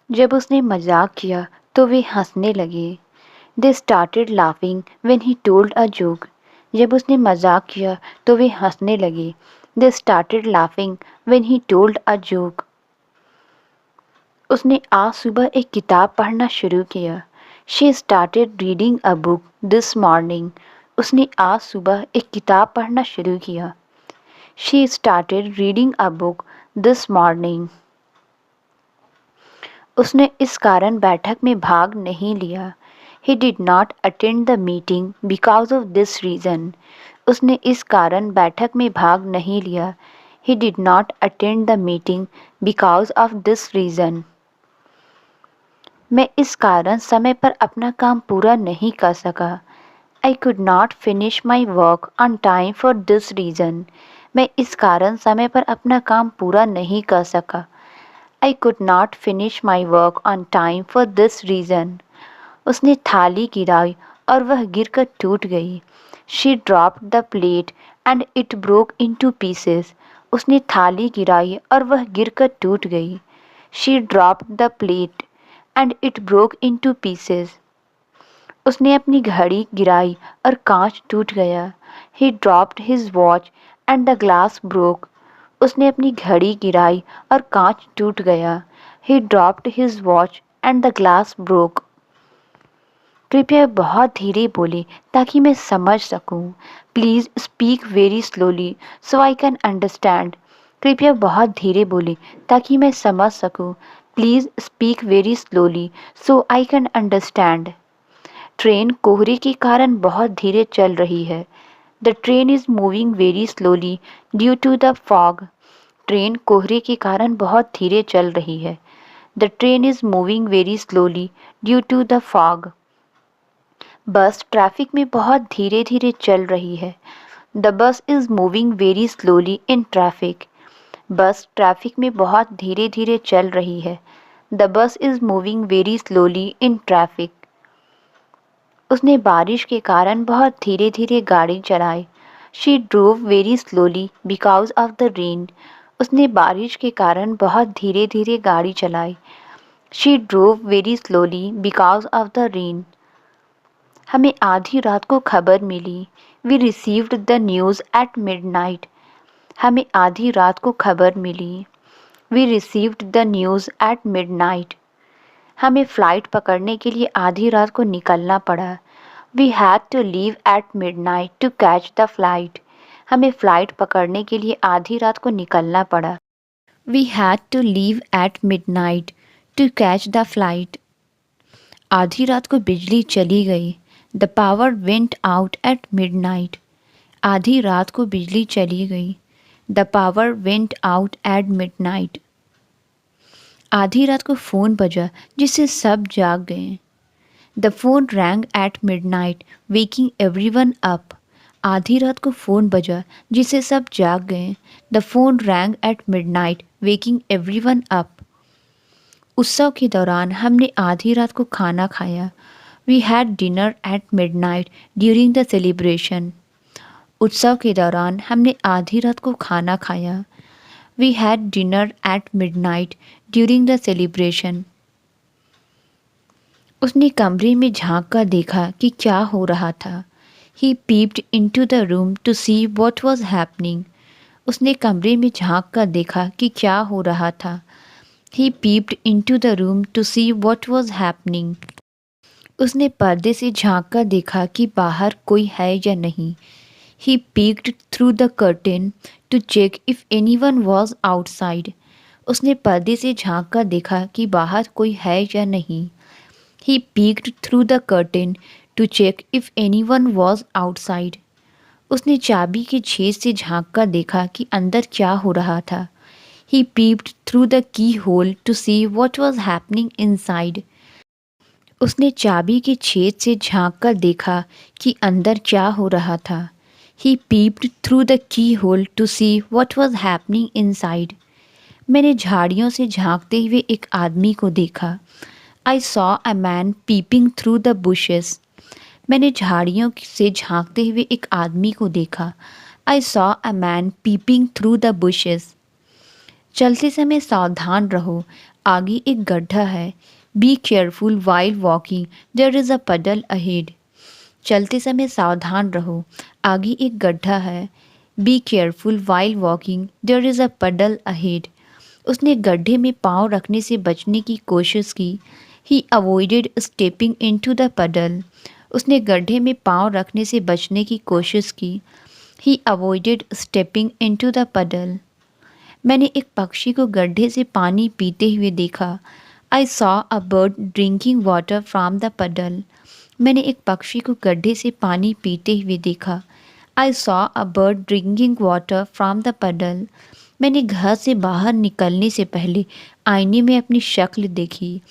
जब उसने मजाक किया तो वे हंसने लगे। They started laughing when he told a joke. जब उसने मजाक किया तो वे हंसने लगे। They started laughing when he told a joke. उसने आज सुबह एक किताब पढ़ना शुरू किया। She started reading a book this morning. उसने आज सुबह एक किताब पढ़ना शुरू किया। She started reading a book this morning. उसने इस कारण बैठक में भाग नहीं लिया। He did not attend the meeting because of this reason. उसने इस कारण बैठक में भाग नहीं लिया। He did not attend the meeting because of this reason. मैं इस कारण समय पर अपना काम पूरा नहीं कर सका। I could not finish my work on time for this reason. मैं इस कारण समय पर अपना काम पूरा नहीं कर सका। I could not finish my work on time for this reason. उसने थाली गिराई और वह गिरकर टूट गई। She dropped the plate and it broke into pieces. उसने थाली गिराई और वह गिरकर टूट गई। She dropped the plate and it broke into pieces. उसने अपनी घड़ी गिराई और कांच टूट गया। He dropped his watch and the glass broke. उसने अपनी घड़ी गिराई और कांच टूट गया। He dropped his watch and the glass broke. कृपया बहुत धीरे बोलें ताकि मैं समझ सकूं। Please speak very slowly so I can understand. कृपया बहुत धीरे बोलें ताकि मैं समझ सकूं। Please speak very slowly so I can understand. Train कोहरे के कारण बहुत धीरे चल रही है। The train is moving very slowly due to the fog. Train कोहरे के कारण बहुत धीरे चल रही है। The train is moving very slowly due to the fog. Bus traffic में बहुत धीरे धीरे चल रही है। The bus is moving very slowly in traffic. बस ट्रैफिक में बहुत धीरे धीरे चल रही है। The bus is moving very slowly in traffic. उसने बारिश के कारण बहुत धीरे धीरे गाड़ी चलाई। She drove very slowly because of the rain. उसने बारिश के कारण बहुत धीरे धीरे गाड़ी चलाई। She drove very slowly because of the rain. हमें आधी रात को खबर मिली। We received the news at midnight. हमें आधी रात को खबर मिली। We received the news at midnight. हमें फ़्लाइट पकड़ने के लिए आधी रात को निकलना पड़ा। We had to leave at midnight to catch the flight. हमें फ़्लाइट पकड़ने के लिए आधी रात को निकलना पड़ा। We had to leave at midnight to catch the flight. आधी रात को बिजली चली गई। The power went out at midnight. आधी रात को बिजली चली गई। The power went out at midnight. आधी रात को फ़ोन बजा जिससे सब जाग गए। The phone rang at midnight waking everyone up. आधी रात को फ़ोन बजा जिससे सब जाग गए। The phone rang at midnight waking everyone up. उत्सव के दौरान हमने आधी रात को खाना खाया। We had dinner at midnight during the celebration. उत्सव के दौरान हमने आधी रात को खाना खाया। We had dinner at midnight during the celebration. उसने कमरे में झांक कर देखा कि क्या हो रहा था। He peeped into the room to see what was happening. उसने कमरे में झांक कर देखा कि क्या हो रहा था। He peeped into the room to see what was happening. उसने पर्दे से झांक कर देखा कि बाहर कोई है या नहीं। He peeked through the curtain to check if anyone was outside. उसने पर्दे से झांक कर देखा कि बाहर कोई है या नहीं। He peeked through the curtain to check if anyone was outside. उसने चाबी के छेद से झांक कर देखा कि अंदर क्या हो रहा था। He peeped through the keyhole to see what was happening inside. उसने चाबी के छेद से झांक कर देखा कि अंदर क्या हो रहा था। He peeped through the keyhole to see what was happening inside. मैंने झाड़ियों से झांकते हुए एक आदमी को देखा। I saw a man peeping through the bushes. मैंने झाड़ियों से झांकते हुए एक आदमी को देखा। I saw a man peeping through the bushes. चलते समय सावधान रहो। आगे एक गड्ढा है। Be careful while walking, there is a puddle ahead. चलते समय सावधान रहो, आगे एक गड्ढा है। Be careful while walking, there is a puddle ahead. उसने गड्ढे में पाँव रखने से बचने की कोशिश की। He avoided stepping into the puddle. उसने गड्ढे में पाँव रखने से बचने की कोशिश की। He avoided stepping into the puddle. मैंने एक पक्षी को गड्ढे से पानी पीते हुए देखा। I saw a bird drinking water from the puddle. मैंने एक पक्षी को गड्ढे से पानी पीते हुए देखा। I saw a bird drinking water from the puddle. मैंने घर से बाहर निकलने से पहले आईने में अपनी शक्ल देखी।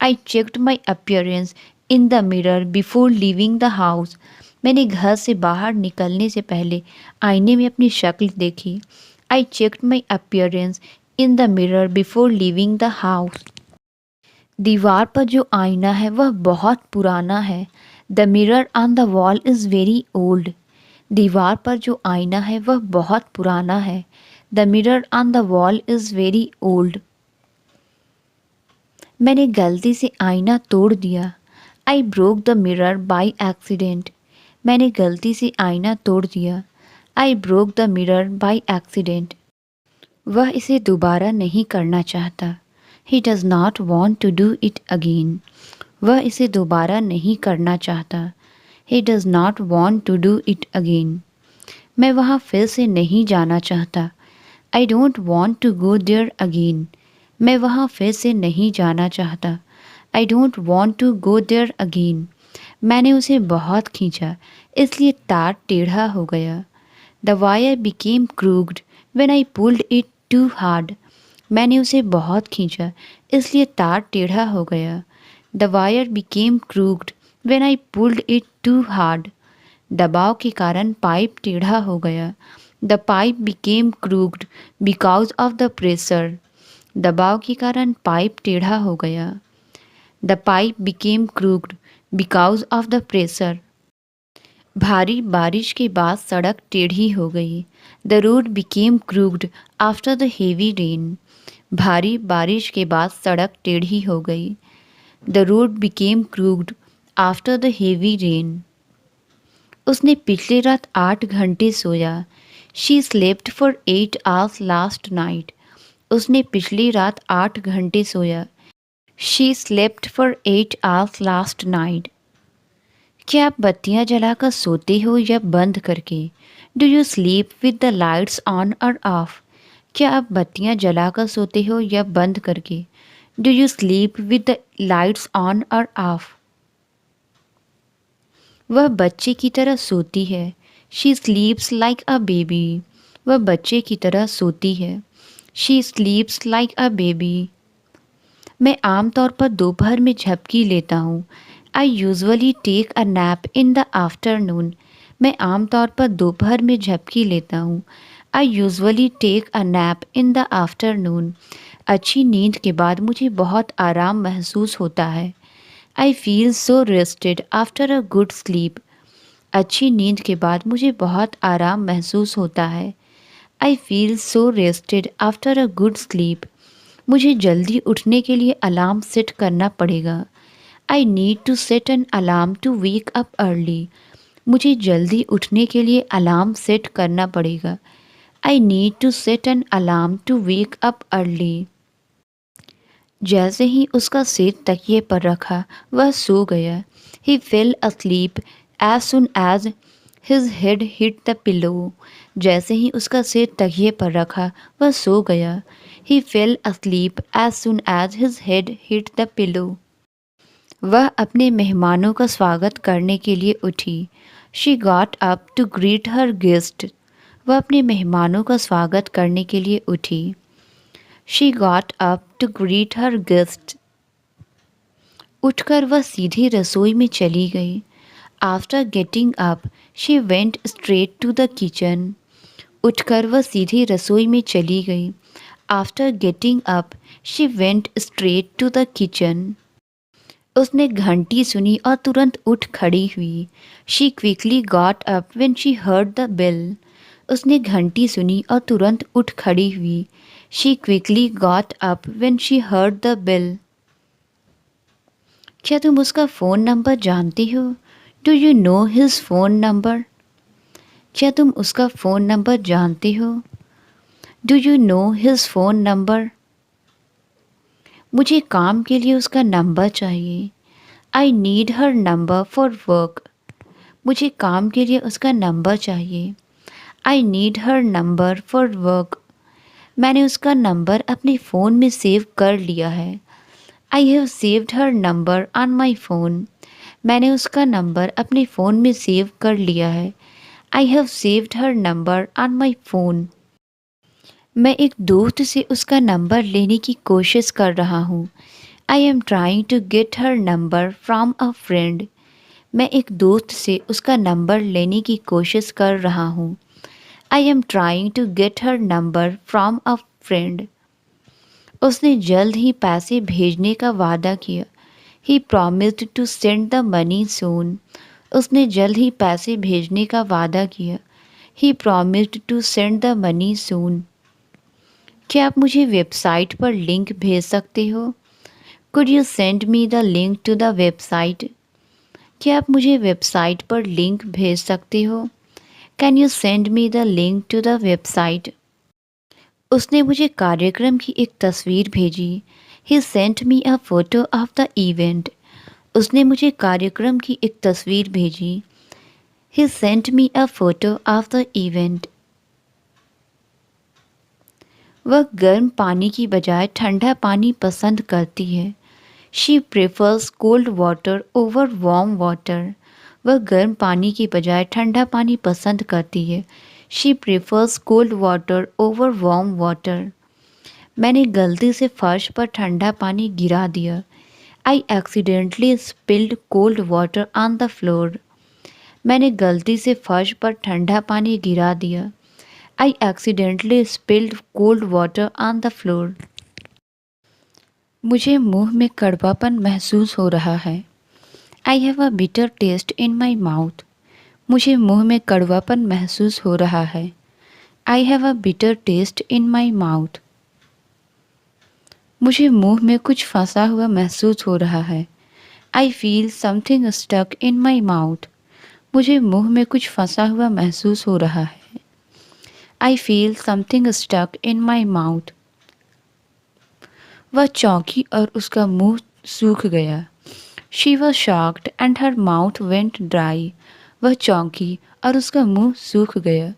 I checked my appearance in the mirror before leaving the house. मैंने घर से बाहर निकलने से पहले आईने में अपनी शक्ल देखी। I checked my appearance in the mirror before leaving the house. दीवार पर जो आईना है वह बहुत पुराना है। The mirror on the wall is very old. दीवार पर जो आईना है वह बहुत पुराना है। The mirror on the wall is very old. मैंने गलती से आईना तोड़ दिया। I broke the mirror by accident. मैंने गलती से आईना तोड़ दिया। I broke the mirror by accident. वह इसे दोबारा नहीं करना चाहता। He does not want to do it again. वह इसे दोबारा नहीं करना चाहता। He does not want to do it again. मैं वहाँ फिर से नहीं जाना चाहता। I don't want to go there again. मैं वहाँ फिर से नहीं जाना चाहता। I don't want to go there again. मैंने उसे बहुत खींचा, इसलिए तार टेढ़ा हो गया। The wire became crooked when I pulled it too hard. मैंने उसे बहुत खींचा, इसलिए तार टेढ़ा हो गया। The wire became crooked when I pulled it too hard. दबाव के कारण पाइप टेढ़ा हो गया। The pipe became crooked because of the pressure. दबाव के कारण पाइप टेढ़ा हो गया। The pipe became crooked because of the pressure. भारी बारिश के बाद सड़क टेढ़ी हो गई। The road became crooked after the heavy rain. भारी बारिश के बाद सड़क टेढ़ी हो गई। The road became crooked after the heavy rain. उसने पिछली रात 8 घंटे सोया। She slept for 8 hours last night. उसने पिछली रात 8 घंटे सोया। She slept for 8 hours last night. क्या आप बत्तियां जलाकर सोते हो या बंद करके? Do you sleep with the lights on और ऑफ? क्या आप बत्तियां जलाकर सोते हो या बंद करके? Do you sleep with the lights on और ऑफ? वह बच्चे की तरह सोती है। She sleeps like a baby. वह बच्चे की तरह सोती है। She sleeps like a baby. मैं आमतौर पर दोपहर में झपकी लेता हूँ। I usually take a nap in the afternoon. मैं आमतौर पर दोपहर में झपकी लेता हूँ। I usually take a nap in the afternoon. अच्छी नींद के बाद मुझे बहुत आराम महसूस होता है। I feel so rested after a good sleep. अच्छी नींद के बाद मुझे बहुत आराम महसूस होता है। I feel so rested after a good sleep. मुझे जल्दी उठने के लिए अलार्म सेट करना पड़ेगा। I need to set an alarm to wake up early. मुझे जल्दी उठने के लिए अलार्म सेट करना पड़ेगा। I need to set an alarm to wake up early. जैसे ही उसका सिर तकिए पर रखा वह सो गया। ही fail asleep as soon as his head hit the pillow। जैसे ही उसका सिर तकिए पर रखा वह सो गया। He fell asleep as soon as his head hit the pillow। वह अपने मेहमानों का स्वागत करने के लिए उठी। She got up to greet her guest। वह अपने मेहमानों का स्वागत करने के लिए उठी। She got up to greet her guest। उठकर वह सीधे रसोई में चली गई। After getting up, she went straight to the kitchen। उठकर वह सीधे रसोई में चली गई। After getting up, she went straight to the kitchen। उसने घंटी सुनी और तुरंत उठ खड़ी हुई। She quickly got up when she heard the bell। उसने घंटी सुनी और तुरंत उठ खड़ी हुई। She quickly got up when she heard the bell. क्या तुम उसका फ़ोन नंबर जानती हो? Do you know his phone number? क्या तुम उसका फ़ोन नंबर जानती हो? Do you know his phone number? मुझे काम के लिए उसका नंबर चाहिए। I need her number for work. मुझे काम के लिए उसका नंबर चाहिए। I need her number for work. मैंने उसका नंबर अपने फ़ोन में सेव कर लिया है। I have saved her number on my phone. मैंने उसका नंबर अपने फ़ोन में सेव कर लिया है। I have saved her number on my phone. मैं एक दोस्त से उसका नंबर लेने की कोशिश कर रहा हूँ। I am trying to get her number from a friend. मैं एक दोस्त से उसका नंबर लेने की कोशिश कर रहा हूँ। I am trying to get her number from a friend. उसने जल्द ही पैसे भेजने का वादा किया। He promised to send the money soon. उसने जल्द ही पैसे भेजने का वादा किया। He promised to send the money soon. क्या आप मुझे वेबसाइट पर लिंक भेज सकते हो? Could you send me the link to the website? क्या आप मुझे वेबसाइट पर लिंक भेज सकते हो? Can you send me the link to the website? उसने मुझे कार्यक्रम की एक तस्वीर भेजी। He sent me a photo of the event. उसने मुझे कार्यक्रम की एक तस्वीर भेजी। He sent me a photo of the event. वह गर्म पानी की बजाय ठंडा पानी पसंद करती है। She prefers cold water over warm water. वह गर्म पानी की बजाय ठंडा पानी पसंद करती है। She prefers cold water over warm water. मैंने गलती से फर्श पर ठंडा पानी गिरा दिया। I accidentally spilled cold water on the floor. मैंने गलती से फर्श पर ठंडा पानी गिरा दिया। I accidentally spilled cold water on the floor. मुझे मुंह में कड़वापन महसूस हो रहा है। I have a bitter taste in my mouth. मुझे मुंह में कड़वापन महसूस हो रहा है। I have a bitter taste in my mouth. मुझे मुंह में कुछ फंसा हुआ महसूस हो रहा है। I feel something stuck in my mouth. मुझे मुंह में कुछ फंसा हुआ महसूस हो रहा है। I feel something stuck in my mouth. वह चौंकी और उसका मुंह सूख गया। She was shocked and her mouth went dry. वह चौंकी और उसका मुंह सूख गया।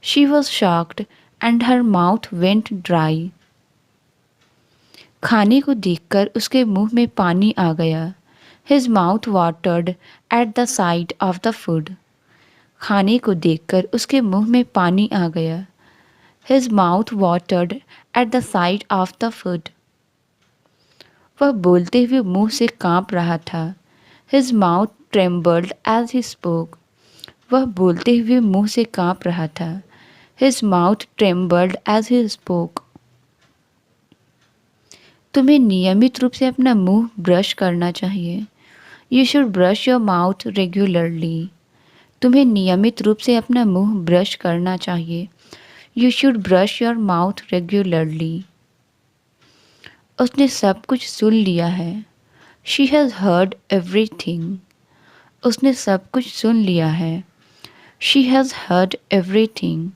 She was shocked and her mouth went dry. खाने को देखकर उसके मुंह में पानी आ गया। His mouth watered at the sight of the food. खाने को देखकर उसके मुंह में पानी आ गया। His mouth watered at the sight of the food. वह बोलते हुए मुंह से कांप रहा था। His mouth trembled as he spoke. वह बोलते हुए मुंह से कांप रहा था। His mouth trembled as he spoke. तुम्हें नियमित रूप से अपना मुंह ब्रश करना चाहिए। You should brush your mouth regularly. तुम्हें नियमित रूप से अपना मुंह ब्रश करना चाहिए। You should brush your mouth regularly. उसने सब कुछ सुन लिया है। She has heard everything. उसने सब कुछ सुन लिया है। She has heard everything.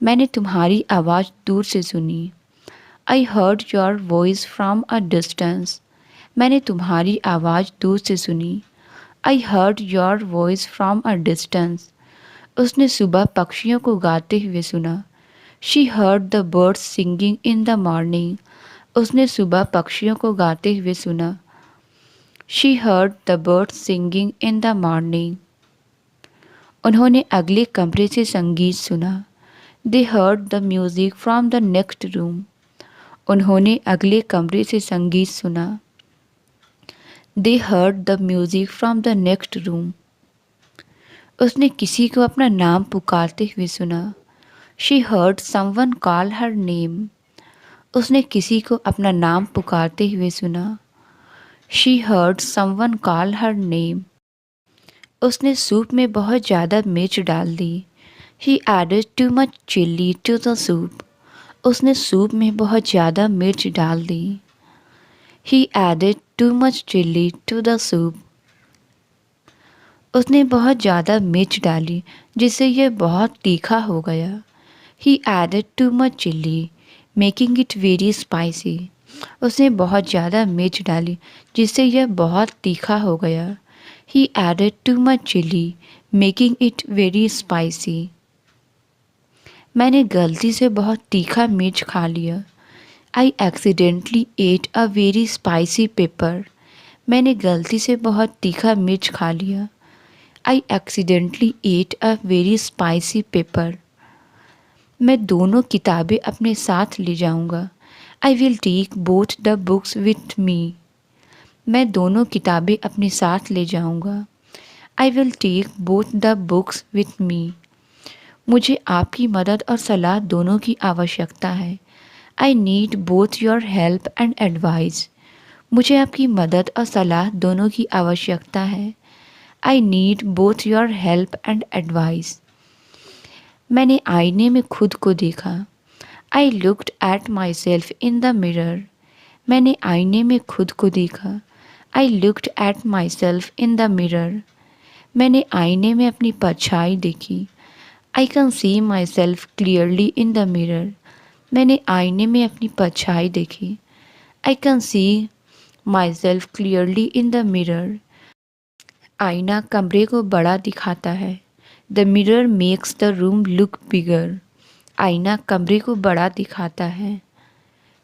मैंने तुम्हारी आवाज़ दूर से सुनी। I heard your voice from a distance. मैंने तुम्हारी आवाज़ दूर से सुनी। I heard your voice from a distance. उसने सुबह पक्षियों को गाते हुए सुना। She heard the birds singing in the morning. उसने सुबह पक्षियों को गाते हुए सुना। She heard the birds singing in the morning. उन्होंने अगले कमरे से संगीत सुना। They heard the music from the next room. उन्होंने अगले कमरे से संगीत सुना। They heard the music from the next room. उसने किसी को अपना नाम पुकारते हुए सुना। She heard someone call her name. उसने किसी को अपना नाम पुकारते हुए सुना। She heard someone call her name. उसने सूप में बहुत ज़्यादा मिर्च डाल दी। He added too much chili to the soup. उसने सूप में बहुत ज़्यादा मिर्च डाल दी। He added too much chili to the soup. उसने बहुत ज़्यादा मिर्च डाली जिससे यह बहुत तीखा हो गया। He added too much chili, making it very spicy. उसने बहुत ज़्यादा मिर्च डाली जिससे यह बहुत तीखा हो गया। He added too much chili, making it very spicy. मैंने गलती से बहुत तीखा मिर्च खा लिया। I accidentally ate a very spicy pepper. मैंने गलती से बहुत तीखा मिर्च खा लिया। I accidentally ate a very spicy pepper. मैं दोनों किताबें अपने साथ ले जाऊंगा। I will take both the books with me. मैं दोनों किताबें अपने साथ ले जाऊंगा। I will take both the books with me. मुझे आपकी मदद और सलाह दोनों की आवश्यकता है। I need both your help and advice. मुझे आपकी मदद और सलाह दोनों की आवश्यकता है। I need both your help and advice. मैंने आईने में खुद को देखा। I looked at myself in the mirror. मैंने आईने में खुद को देखा। I looked at myself in the mirror. मैंने आईने में अपनी परछाई देखी। I can see myself clearly in the mirror. मैंने आईने में अपनी परछाई देखी। I can see myself clearly in the mirror. आईना कमरे को बड़ा दिखाता है। The mirror makes the room look bigger. आईना कमरे को बड़ा दिखाता है।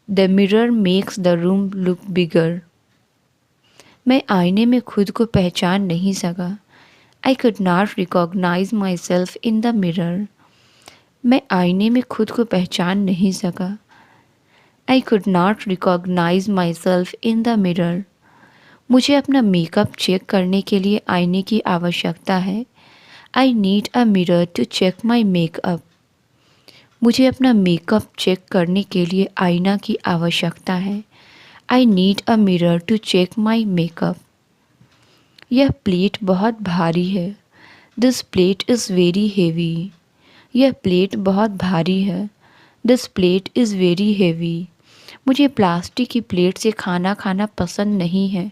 The mirror makes the room look bigger. मैं आईने में खुद को पहचान नहीं सका। I could not recognize myself in the mirror. मैं आईने में खुद को पहचान नहीं सका। I could not recognize myself in the mirror. मुझे अपना मेकअप चेक करने के लिए आईने की आवश्यकता है। I need a mirror to check my makeup. मुझे अपना मेकअप चेक करने के लिए आईना की आवश्यकता है। I need a mirror to check my makeup. यह प्लेट बहुत भारी है। This plate is very heavy. यह प्लेट बहुत भारी है। This plate is very heavy. मुझे प्लास्टिक की प्लेट से खाना खाना पसंद नहीं है।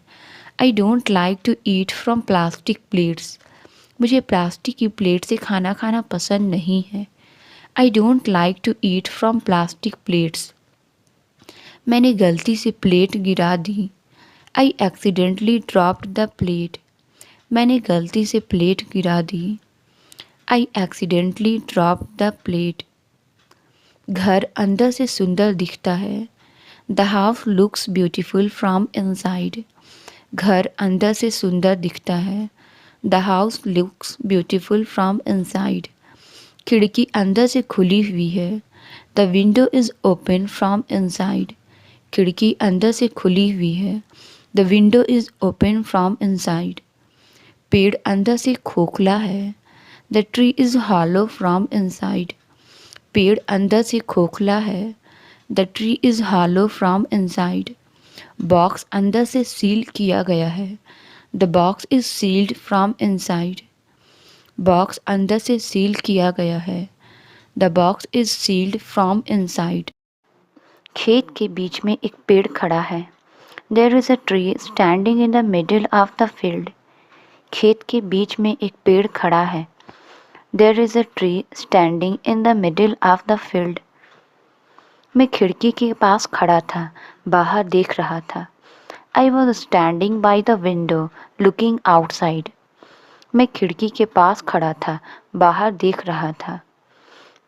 I don't like to eat from plastic plates. मुझे प्लास्टिक की प्लेट से खाना खाना पसंद नहीं है। I don't like to eat from plastic plates. मैंने गलती से प्लेट गिरा दी। I accidentally dropped the plate. मैंने गलती से प्लेट गिरा दी। I accidentally dropped the plate. घर अंदर से सुंदर दिखता है। The house looks beautiful from inside. घर अंदर से सुंदर दिखता है। The house looks beautiful from inside. खिड़की अंदर से खुली हुई है। The window is open from inside. खिड़की अंदर से खुली हुई है। The window is open from inside. पेड़ अंदर से खोखला है। The tree is hollow from inside. पेड़ अंदर से खोखला है। The tree is hollow from inside. Box अंदर से सील किया गया है। The box is sealed from inside. Box अंदर से सील किया गया है। The box is sealed from inside. खेत के बीच में एक पेड़ खड़ा है। There is a tree standing in the middle of the field. खेत के बीच में एक पेड़ खड़ा है। There is a tree standing in the middle of the field. मैं खिड़की के पास खड़ा था, बाहर देख रहा था। I was standing by the window, looking outside. मैं खिड़की के पास खड़ा था, बाहर देख रहा था।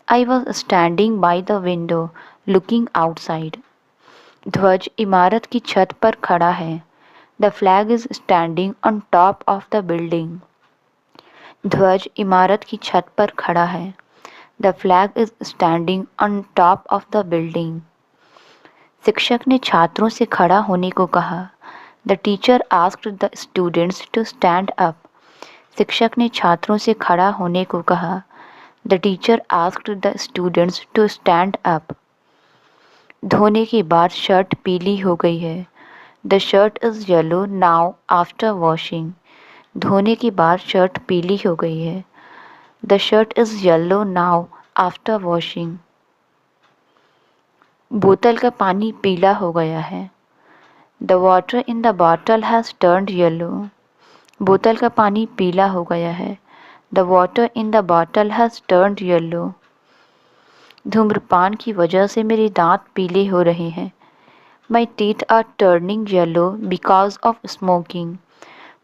I was standing by the window, looking outside. ध्वज इमारत की छत पर खड़ा है। The flag is standing on top of the building. ध्वज इमारत की छत पर खड़ा है। The flag is standing on top of the building. शिक्षक ने छात्रों से खड़ा होने को कहा। The teacher asked the students to stand up. शिक्षक ने छात्रों से खड़ा होने को कहा। The teacher asked the students to stand up. धोने के बाद शर्ट पीली हो गई है। The shirt is yellow now after washing. धोने के बाद शर्ट पीली हो गई है। The shirt is yellow now after washing. बोतल का पानी पीला हो गया है। The water in the bottle has turned yellow. बोतल का पानी पीला हो गया है। The water in the bottle has turned yellow. धूम्रपान की वजह से मेरे दांत पीले हो रहे हैं। My teeth are turning yellow because of smoking.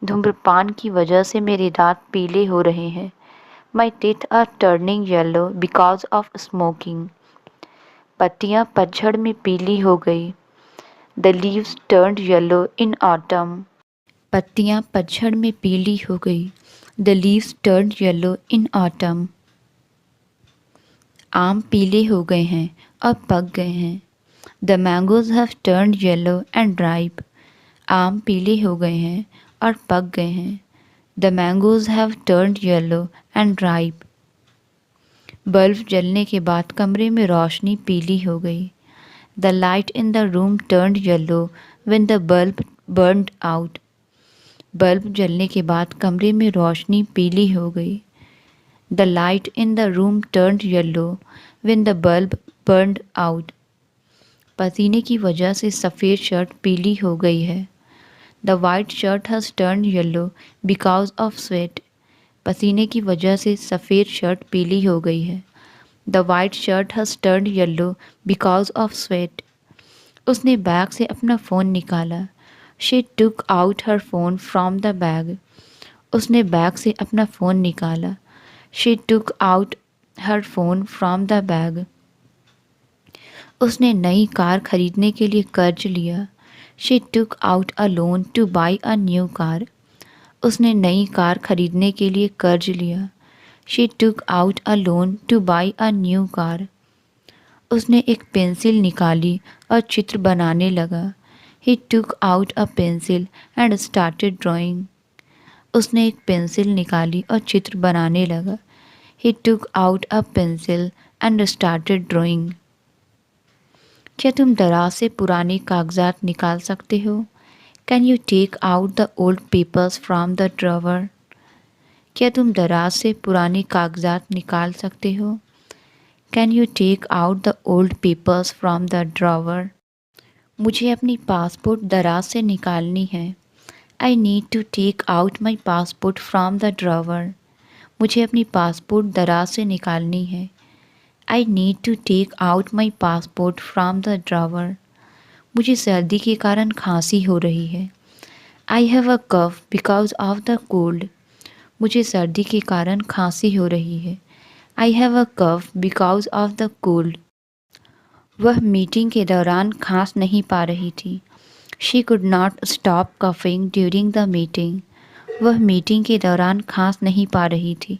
धूम्रपान की वजह से मेरे दांत पीले हो रहे हैं। My teeth are turning yellow because of smoking. पत्तियाँ पतझड़ में पीली हो गई। The leaves turned yellow in autumn. पत्तियाँ पतझड़ में पीली हो गई। The leaves turned yellow in autumn. आम पीले हो गए हैं और पक गए हैं। The mangoes have turned yellow and ripe. आम पीले हो गए हैं और पक गए हैं। The mangoes have turned yellow and ripe. Bulb जलने के बाद कमरे में रोशनी पीली हो गई। The light in the room turned yellow when the bulb burned out. Bulb जलने के बाद कमरे में रोशनी पीली हो गई। The light in the room turned yellow when the bulb burned out. पसीने की वजह से सफ़ेद शर्ट पीली हो गई है। The white shirt has turned yellow because of sweat. पसीने की वजह से सफ़ेद शर्ट पीली हो गई है। The white shirt has turned yellow because of sweat. उसने बैग से अपना फ़ोन निकाला। She took out her phone from the bag. उसने बैग से अपना फ़ोन निकाला। She took out her phone from the bag. उसने नई कार खरीदने के लिए कर्ज लिया। She took out a loan to buy a new car. उसने नई कार खरीदने के लिए कर्ज लिया। She took out a loan to buy a new car. उसने एक पेंसिल निकाली और चित्र बनाने लगा। He took out a pencil and started drawing. उसने एक पेंसिल निकाली और चित्र बनाने लगा। He took out a pencil and started drawing. क्या तुम दराज से पुराने कागजात निकाल सकते हो? Can you take out the old papers from the drawer? क्या तुम दराज से पुराने कागजात निकाल सकते हो? Can you take out the old papers from the drawer? मुझे अपनी पासपोर्ट दराज से निकालनी है। I need to take out my passport from the drawer. मुझे अपनी पासपोर्ट दराज से निकालनी है। I need to take out my passport from the drawer. मुझे सर्दी के कारण खांसी हो रही है। I have a cough because of the cold. मुझे सर्दी के कारण खांसी हो रही है। I have a cough because of the cold. वह मीटिंग के दौरान खांस नहीं पा रही थी। She could not stop coughing during the meeting. वह मीटिंग के दौरान खांस नहीं पा रही थी।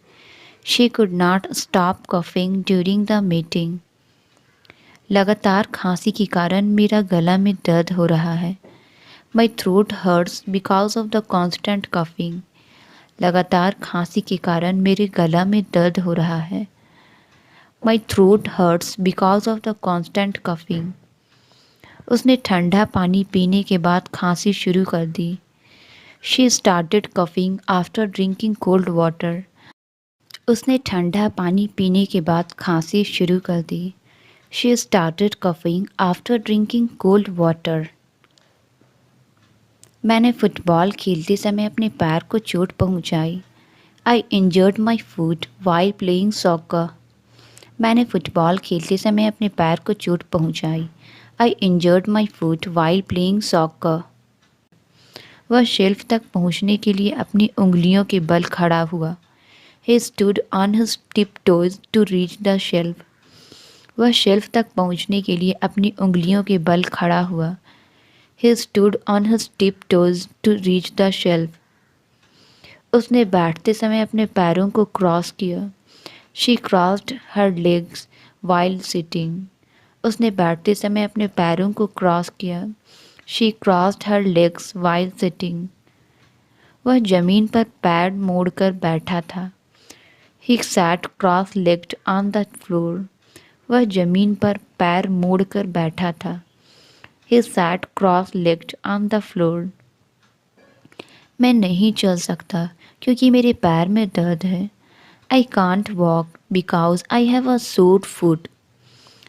She could not stop coughing during the meeting. लगातार खांसी के कारण मेरा गला में दर्द हो रहा है। My throat hurts because of the constant coughing. लगातार खांसी के कारण मेरे गला में दर्द हो रहा है। My throat hurts because of the constant coughing. उसने ठंडा पानी पीने के बाद खांसी शुरू कर दी। She started coughing after drinking cold water. उसने ठंडा पानी पीने के बाद खांसी शुरू कर दी। She started coughing after drinking cold water. मैंने फुटबॉल खेलते समय अपने पैर को चोट पहुंचाई। I injured my foot while playing soccer. मैंने फुटबॉल खेलते समय अपने पैर को चोट पहुंचाई। I injured my foot while playing soccer. वह शेल्फ तक पहुंचने के लिए अपनी उंगलियों के बल खड़ा हुआ। He stood on his tiptoes to reach the shelf. वह शेल्फ तक पहुंचने के लिए अपनी उंगलियों के बल खड़ा हुआ। He stood on his tiptoes to reach the shelf. उसने बैठते समय अपने पैरों को क्रॉस किया। She crossed her legs while sitting. उसने बैठते समय अपने पैरों को क्रॉस किया। She crossed her legs while sitting. वह जमीन पर पैर मोड़कर बैठा था। He sat cross-legged on the floor. वह जमीन पर पैर मोड़कर बैठा था। He sat cross-legged on the floor. मैं नहीं चल सकता क्योंकि मेरे पैर में दर्द है। I can't walk because I have a sore foot.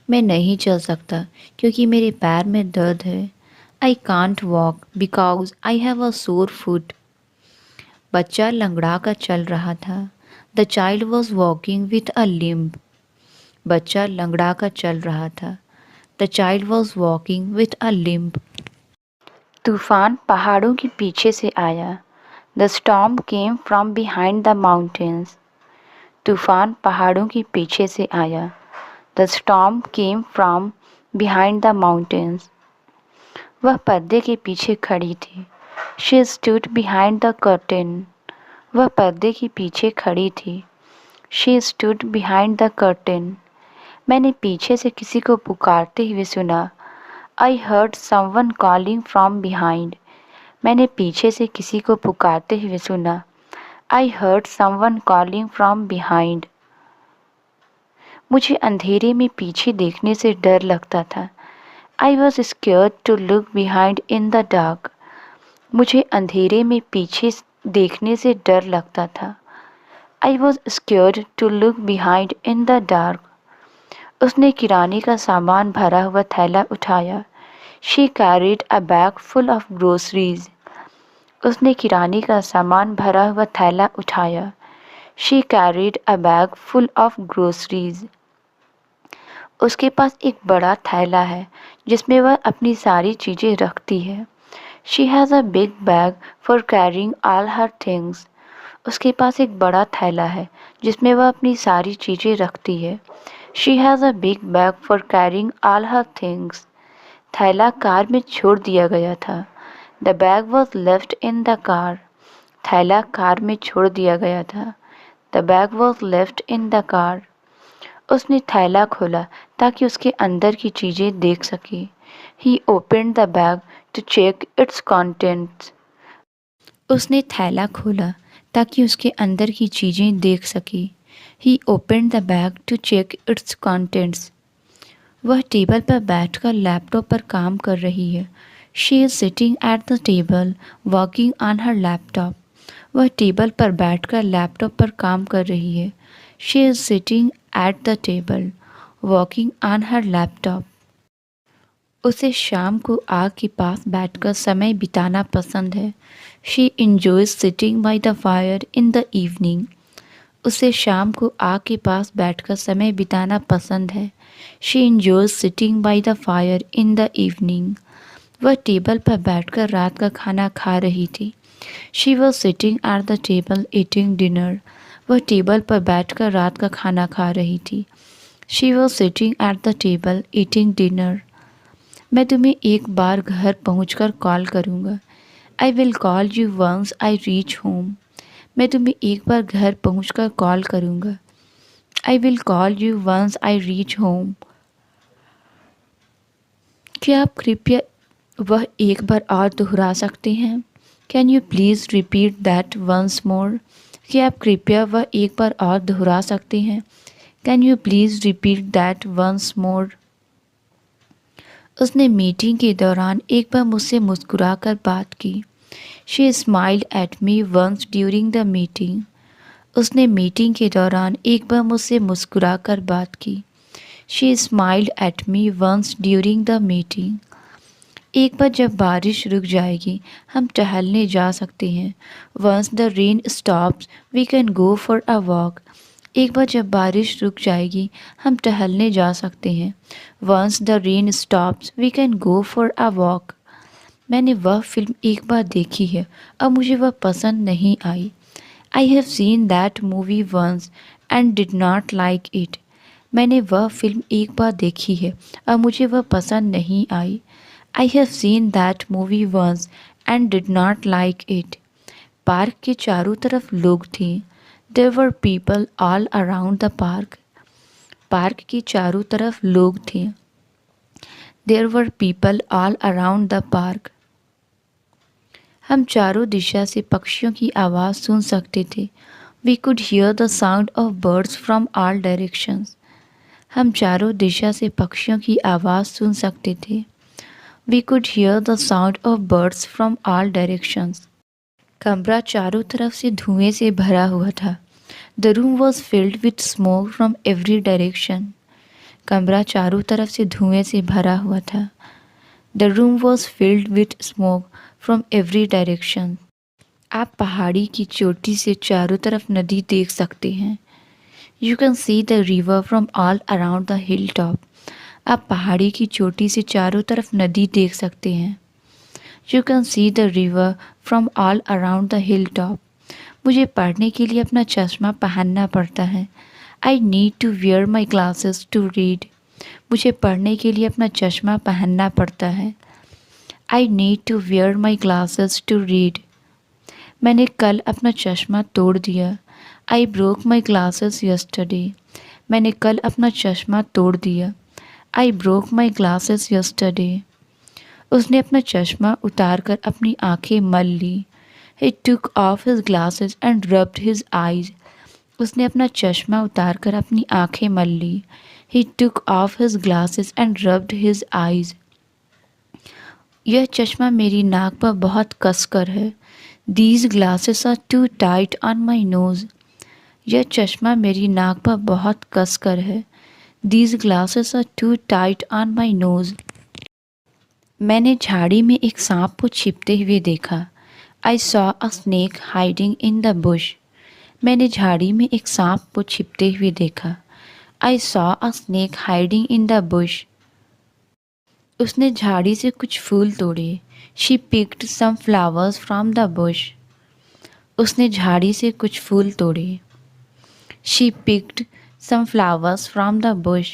मैं नहीं चल सकता क्योंकि मेरे पैर में दर्द है। I can't walk because I have अ सोर फुट। बच्चा लंगड़ा कर चल रहा था। The child was walking with a limb. बच्चा लंगड़ा कर चल रहा था। The child was walking with a limb. तूफान पहाड़ों के पीछे से आया। The storm came from behind the mountains. तूफान पहाड़ों के पीछे से आया। The storm came from behind the mountains. वह पर्दे के पीछे खड़ी थी। She stood behind the curtain. वह पर्दे के पीछे खड़ी थी। She stood behind the curtain. मैंने पीछे से किसी को पुकारते हुए सुना। I heard someone calling from behind. मैंने पीछे से किसी को पुकारते हुए सुना। I heard someone calling from behind. मुझे अंधेरे में पीछे देखने से डर लगता था। I was scared to look behind in the dark. मुझे अंधेरे में पीछे देखने से डर लगता था। I was scared to look behind in the dark. उसने किराने का सामान भरा हुआ थैला उठाया। She carried a bag full of groceries. उसने किराने का सामान भरा हुआ थैला उठाया। She carried a bag full of groceries. उसके पास एक बड़ा थैला है जिसमें वह अपनी सारी चीज़ें रखती है। She has a big bag for carrying all her things. उसके पास एक बड़ा थैला है जिसमें वह अपनी सारी चीज़ें रखती है। She has a big bag for carrying all her things. थैला कार में छोड़ दिया गया था। The bag was left in the car. थैला कार में छोड़ दिया गया था। The bag was left in the car. उसने थैला खोला ताकि उसके अंदर की चीज़ें देख सके। He opened the bag to check its contents. उसने थैला खोला ताकि उसके अंदर की चीज़ें देख सके। He opened the bag to check its contents. वह टेबल पर बैठकर लैपटॉप पर काम कर रही है। She is sitting at the table working on her laptop. वह टेबल पर बैठकर लैपटॉप पर काम कर रही है। She is sitting at the table working on her laptop. उसे शाम को आग के पास बैठकर समय बिताना पसंद है। She enjoys sitting by the fire in the evening. उसे शाम को आग के पास बैठकर समय बिताना पसंद है। She enjoys sitting by the fire in the evening. वह टेबल पर बैठकर रात का खाना खा रही थी। She was sitting at the table eating dinner. वह टेबल पर बैठकर रात का खाना खा रही थी। She was sitting at the table eating dinner. मैं तुम्हें एक बार घर पहुंचकर कॉल करूंगा। I will call you once I reach home. मैं तुम्हें एक बार घर पहुंचकर कॉल करूंगा। I will call you once I reach home. क्या आप कृपया वह एक बार और दोहरा सकते हैं? Can you please repeat that once more? क्या आप कृपया वह एक बार और दोहरा सकते हैं? Can you please repeat that once more? उसने मीटिंग के दौरान एक बार मुझसे मुस्कुराकर बात की। She smiled at me once during the meeting. उसने मीटिंग के दौरान एक बार मुझसे मुस्कुराकर बात की। She smiled at me once during the meeting. एक बार जब बारिश रुक जाएगी हम टहलने जा सकते हैं। Once the rain stops we can go for a walk. एक बार जब बारिश रुक जाएगी हम टहलने जा सकते हैं। Once the rain stops we can go for a walk. मैंने वह फिल्म एक बार देखी है और मुझे वह पसंद नहीं आई। I have seen that movie once and did not like it. मैंने वह फिल्म एक बार देखी है और मुझे वह पसंद नहीं आई। I have seen that movie once and did not like it. Park के चारों तरफ लोग थे। There were people all around the park. Park के चारों तरफ लोग थे। There were people all around the park. हम चारों दिशा से पक्षियों की आवाज़ सुन सकते थे। We could hear the sound of birds from all directions. हम चारों दिशा से पक्षियों की आवाज़ सुन सकते थे। We could hear the sound of birds from all directions. कमरा चारों तरफ से धुएं से भरा हुआ था। The room was filled with smoke from every direction. कमरा चारों तरफ से धुएं से भरा हुआ था। The room was filled with smoke from every direction. आप पहाड़ी की चोटी से चारों तरफ नदी देख सकते हैं। You can see the river from all around the hill top. आप पहाड़ी की चोटी से चारों तरफ नदी देख सकते हैं। You can see the river from all around the hill top. मुझे पढ़ने के लिए अपना चश्मा पहनना पड़ता है। I need to wear my glasses to read. मुझे पढ़ने के लिए अपना चश्मा पहनना पड़ता है। I need to wear my glasses to read. मैंने कल अपना चश्मा तोड़ दिया। I broke my glasses yesterday. मैंने कल अपना चश्मा तोड़ दिया। I broke my glasses yesterday. उसने अपना चश्मा उतार कर अपनी आंखें मल ली। He took off his glasses and rubbed his eyes. उसने अपना चश्मा उतार कर अपनी आंखें मल ली। He took off his glasses and rubbed his eyes. यह चश्मा मेरी नाक पर बहुत कसकर है। These glasses are too tight on my nose. यह चश्मा मेरी नाक पर बहुत कसकर है। These glasses are too tight on my nose. मैंने झाड़ी में एक सांप को छिपते हुए देखा। I saw a snake hiding in the bush. मैंने झाड़ी में एक सांप को छिपते हुए देखा। I saw a snake hiding in the bush. उसने झाड़ी से कुछ फूल तोड़े। She picked some flowers from the bush. उसने झाड़ी से कुछ फूल तोड़े। She picked some flowers from the bush.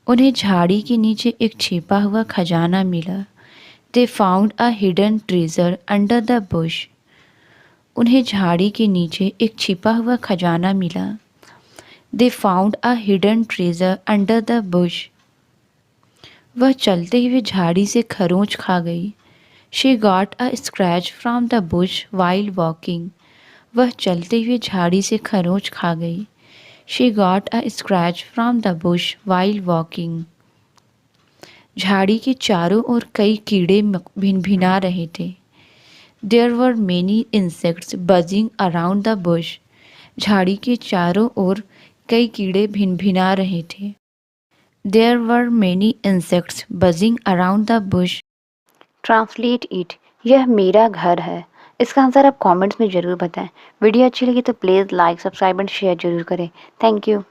उन्हें झाड़ी के नीचे एक छिपा हुआ खजाना मिला। They found a hidden treasure under the bush. उन्हें झाड़ी के नीचे एक छिपा हुआ खजाना मिला। They found a hidden treasure under the bush. वह चलते हुए झाड़ी से खरोंच खा गई। She got a scratch from the bush while walking. वह चलते हुए झाड़ी से खरोंच खा गई। She got a scratch from the bush while walking. झाड़ी के चारों ओर कई कीड़े भिनभिना रहे थे। There were many insects buzzing around the bush. झाड़ी के चारों ओर कई कीड़े भिनभिना रहे थे। There were many insects buzzing around the bush. Translate it. यह मेरा घर है। इसका आंसर आप कमेंट्स में ज़रूर बताएं। वीडियो अच्छी लगी तो please like, subscribe and share ज़रूर करें। Thank you.